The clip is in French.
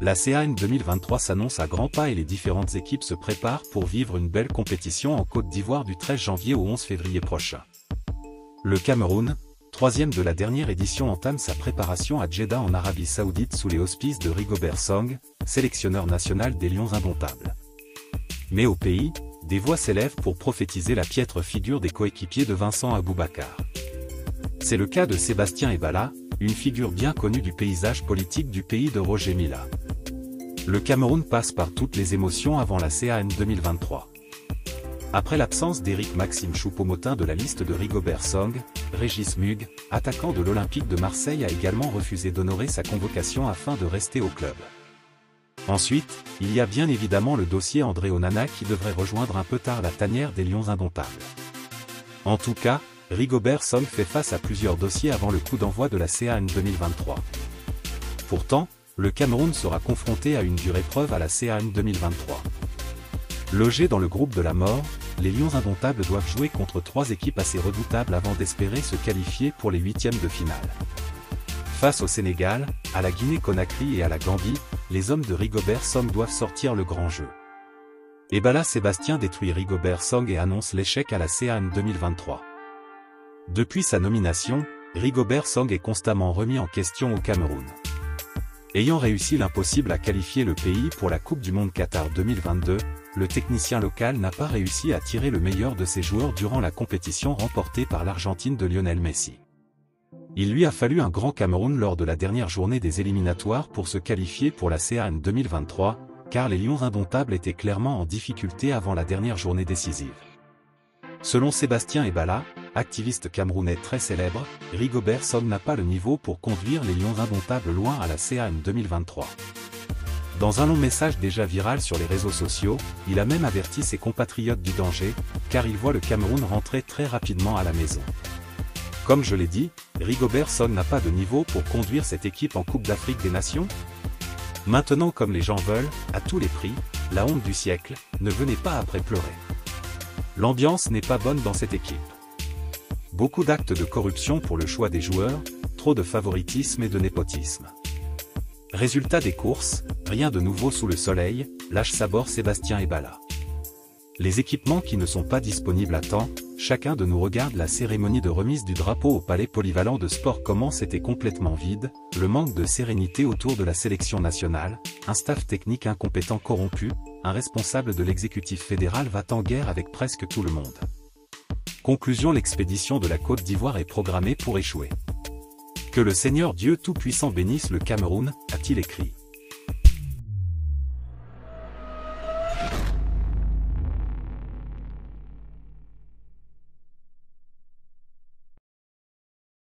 la CAN 2023 s'annonce à grands pas et les différentes équipes se préparent pour vivre une belle compétition en Côte d'Ivoire du 13 janvier au 11 février prochain. Le Cameroun, troisième de la dernière édition, entame sa préparation à Djeddah en Arabie Saoudite sous les auspices de Rigobert Song, sélectionneur national des Lions indomptables. Mais au pays, des voix s'élèvent pour prophétiser la piètre figure des coéquipiers de Vincent Aboubakar. C'est le cas de Sébastien Ebala, une figure bien connue du paysage politique du pays de Roger Milla. Le Cameroun passe par toutes les émotions avant la CAN 2023. Après l'absence d'Éric Maxime Choupo-Moting de la liste de Rigobert Song, Régis Mugg, attaquant de l'Olympique de Marseille, a également refusé d'honorer sa convocation afin de rester au club. Ensuite, il y a bien évidemment le dossier André Onana qui devrait rejoindre un peu tard la tanière des Lions indomptables. En tout cas, Rigobert Song fait face à plusieurs dossiers avant le coup d'envoi de la CAN 2023. Pourtant, le Cameroun sera confronté à une dure épreuve à la CAN 2023. Logés dans le groupe de la mort, les Lions indomptables doivent jouer contre trois équipes assez redoutables avant d'espérer se qualifier pour les huitièmes de finale. Face au Sénégal, à la Guinée-Conakry et à la Gambie, les hommes de Rigobert Song doivent sortir le grand jeu. Ebala Sébastien détruit Rigobert Song et annonce l'échec à la CAN 2023. Depuis sa nomination, Rigobert Song est constamment remis en question au Cameroun. Ayant réussi l'impossible à qualifier le pays pour la Coupe du Monde Qatar 2022, le technicien local n'a pas réussi à tirer le meilleur de ses joueurs durant la compétition remportée par l'Argentine de Lionel Messi. Il lui a fallu un grand Cameroun lors de la dernière journée des éliminatoires pour se qualifier pour la CAN 2023, car les Lions indomptables étaient clairement en difficulté avant la dernière journée décisive. Selon Sébastien Ebala, activiste camerounais très célèbre, Rigobert Song n'a pas le niveau pour conduire les Lions indomptables loin à la CAN 2023. Dans un long message déjà viral sur les réseaux sociaux, il a même averti ses compatriotes du danger, car il voit le Cameroun rentrer très rapidement à la maison. Comme je l'ai dit, Rigobert Song n'a pas de niveau pour conduire cette équipe en Coupe d'Afrique des Nations. Maintenant, comme les gens veulent, à tous les prix, la honte du siècle, ne venez pas après pleurer. L'ambiance n'est pas bonne dans cette équipe. Beaucoup d'actes de corruption pour le choix des joueurs, trop de favoritisme et de népotisme. Résultat des courses, rien de nouveau sous le soleil, lâche sa bord Sébastien Ebala. Les équipements qui ne sont pas disponibles à temps, chacun de nous regarde la cérémonie de remise du drapeau au palais polyvalent de sport comment c'était complètement vide, le manque de sérénité autour de la sélection nationale, un staff technique incompétent corrompu, un responsable de l'exécutif fédéral va en guerre avec presque tout le monde. Conclusion: l'expédition de la Côte d'Ivoire est programmée pour échouer. Que le Seigneur Dieu Tout-Puissant bénisse le Cameroun, a-t-il écrit.